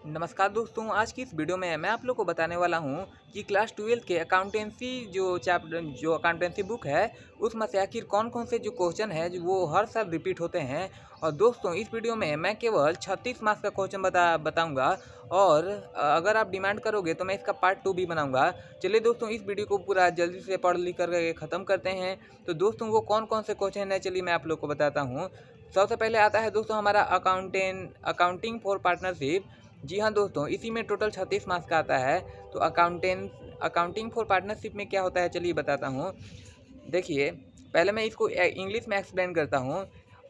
नमस्कार दोस्तों, आज की इस वीडियो में मैं आप लोग को बताने वाला हूं कि क्लास 12 के अकाउंटेंसी जो अकाउंटेंसी बुक है उसमें से आखिर कौन कौन से जो क्वेश्चन है जो वो हर साल रिपीट होते हैं। और दोस्तों इस वीडियो में मैं केवल 36 मार्क्स का क्वेश्चन बताऊंगा और अगर आप डिमांड करोगे तो मैं इसका पार्ट 2 भी बनाऊंगा। चलिए दोस्तों इस वीडियो को पूरा जल्दी से पढ़ लिख कर ख़त्म करते हैं। तो दोस्तों वो कौन कौन से क्वेश्चन है चलिए मैं आप लोग को बताता हूँ। सबसे पहले आता है दोस्तों हमारा अकाउंटिंग फॉर पार्टनरशिप। जी हाँ दोस्तों, इसी में टोटल 36 मार्क्स का आता है। तो अकाउंटिंग फॉर पार्टनरशिप में क्या होता है चलिए बताता हूँ। देखिए पहले मैं इसको इंग्लिश में एक्सप्लेन करता हूँ।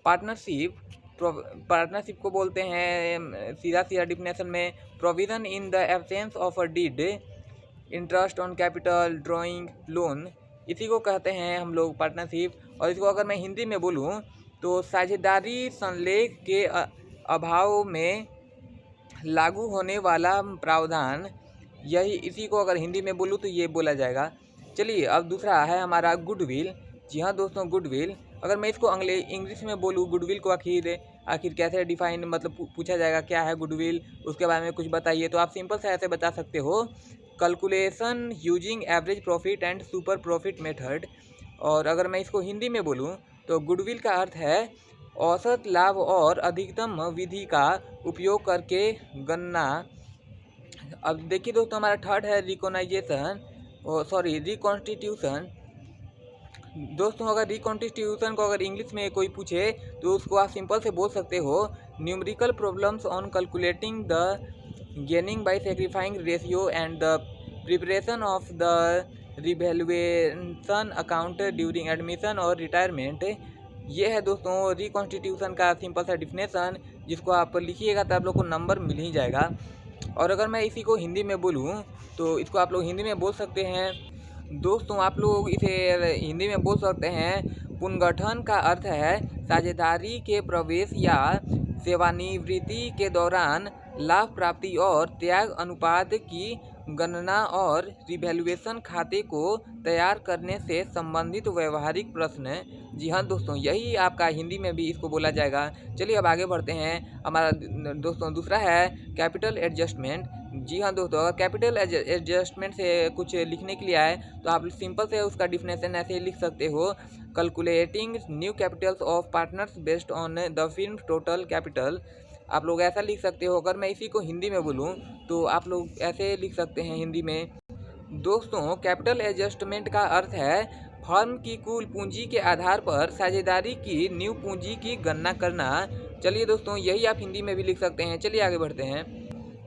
पार्टनरशिप पार्टनरशिप को बोलते हैं सीधा सीधा डिफिनेशन में, provision in the absence of a deed, interest on capital, drawing, loan, इसी को कहते हैं हम लोग पार्टनरशिप। और इसको अगर मैं हिंदी में बोलूँ तो साझेदारी संलेख के अभाव में लागू होने वाला प्रावधान, यही इसी को अगर हिंदी में बोलूँ तो ये बोला जाएगा। चलिए अब दूसरा है हमारा गुडविल। जी हाँ दोस्तों, गुडविल अगर मैं इसको इंग्लिश में बोलूँ, गुडविल को आखिर कैसे डिफाइन मतलब पूछा जाएगा क्या है गुडविल, उसके बारे में कुछ बताइए, तो आप सिंपल से ऐसे बता सकते हो, calculation using average profit and super profit method. और अगर मैं इसको हिंदी में बोलूँ तो गुडविल का अर्थ है औसत लाभ और अधिकतम विधि का उपयोग करके गणना। अब देखिए दोस्तों हमारा थर्ड है रिकॉन्स्टिट्यूशन। दोस्तों अगर रिकॉन्स्टिट्यूशन को अगर इंग्लिश में कोई पूछे तो उसको आप सिंपल से बोल सकते हो, numerical problems on calculating the gaining by sacrificing ratio and the preparation of the revaluation account during admission और रिटायरमेंट। ये है दोस्तों रिकॉन्स्टिट्यूशन का सिंपल सा डिफिनेशन, जिसको आप लिखिएगा तो आप लोग को नंबर मिल ही जाएगा। और अगर मैं इसी को हिंदी में बोलूँ तो इसको आप लोग हिंदी में बोल सकते हैं। दोस्तों आप लोग इसे हिंदी में बोल सकते हैं, पुनर्गठन का अर्थ है साझेदारी के प्रवेश या सेवानिवृत्ति के दौरान लाभ प्राप्ति और त्याग अनुपात की गणना और रिवैल्यूएशन खाते को तैयार करने से संबंधित व्यवहारिक प्रश्न। जी हाँ दोस्तों, यही आपका हिंदी में भी इसको बोला जाएगा। चलिए अब आगे बढ़ते हैं। हमारा दोस्तों दूसरा है कैपिटल एडजस्टमेंट। जी हाँ दोस्तों, अगर कैपिटल एडजस्टमेंट से कुछ लिखने के लिए आए तो आप सिंपल से उसका डिफिनेशन ऐसे लिख सकते हो, calculating new Capitals of partners based on the firm total capital. आप लोग ऐसा लिख सकते हो। अगर मैं इसी को हिंदी में बोलूँ तो आप लोग ऐसे लिख सकते हैं हिंदी में। दोस्तों कैपिटल एडजस्टमेंट का अर्थ है फर्म की कुल पूंजी के आधार पर साझेदारी की न्यू पूंजी की गणना करना। चलिए दोस्तों यही आप हिंदी में भी लिख सकते हैं। चलिए आगे बढ़ते हैं।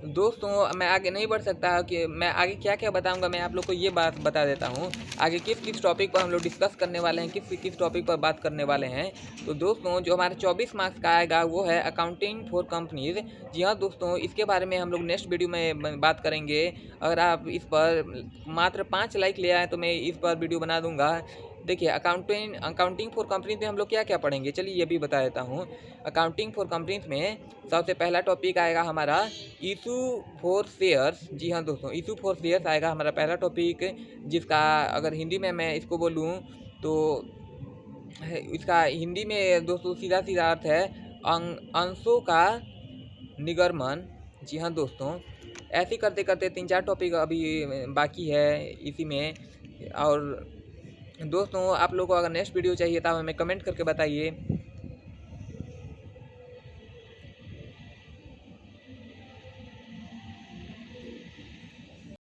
दोस्तों मैं आगे नहीं बढ़ सकता कि मैं आगे क्या क्या बताऊंगा, मैं आप लोग को ये बात बता देता हूँ आगे किस किस टॉपिक पर हम लोग डिस्कस करने वाले हैं, किस किस टॉपिक पर बात करने वाले हैं। तो दोस्तों जो हमारे 24 मार्क्स का आएगा वो है अकाउंटिंग फॉर कंपनीज। जी हाँ दोस्तों, इसके बारे में हम लोग नेक्स्ट वीडियो में बात करेंगे। अगर आप इस पर मात्र 5 लाइक ले आए तो मैं इस पर वीडियो बना दूंगा। देखिए अकाउंटिंग फॉर कंपनीज में हम लोग क्या क्या पढ़ेंगे चलिए ये भी बता देता हूँ। अकाउंटिंग फॉर कंपनीज में सबसे पहला टॉपिक आएगा हमारा इशू फॉर शेयर्स। जी हाँ दोस्तों, इशू फॉर शेयर्स आएगा हमारा पहला टॉपिक, जिसका अगर हिंदी में मैं इसको बोलूँ तो इसका हिंदी में दोस्तों सीधा सीधा अर्थ है अंशों का निगमन। जी हाँ दोस्तों, ऐसे करते करते 3-4 टॉपिक अभी बाकी है इसी में। और दोस्तों आप लोगों को अगर नेक्स्ट वीडियो चाहिए तो हमें कमेंट करके बताइए।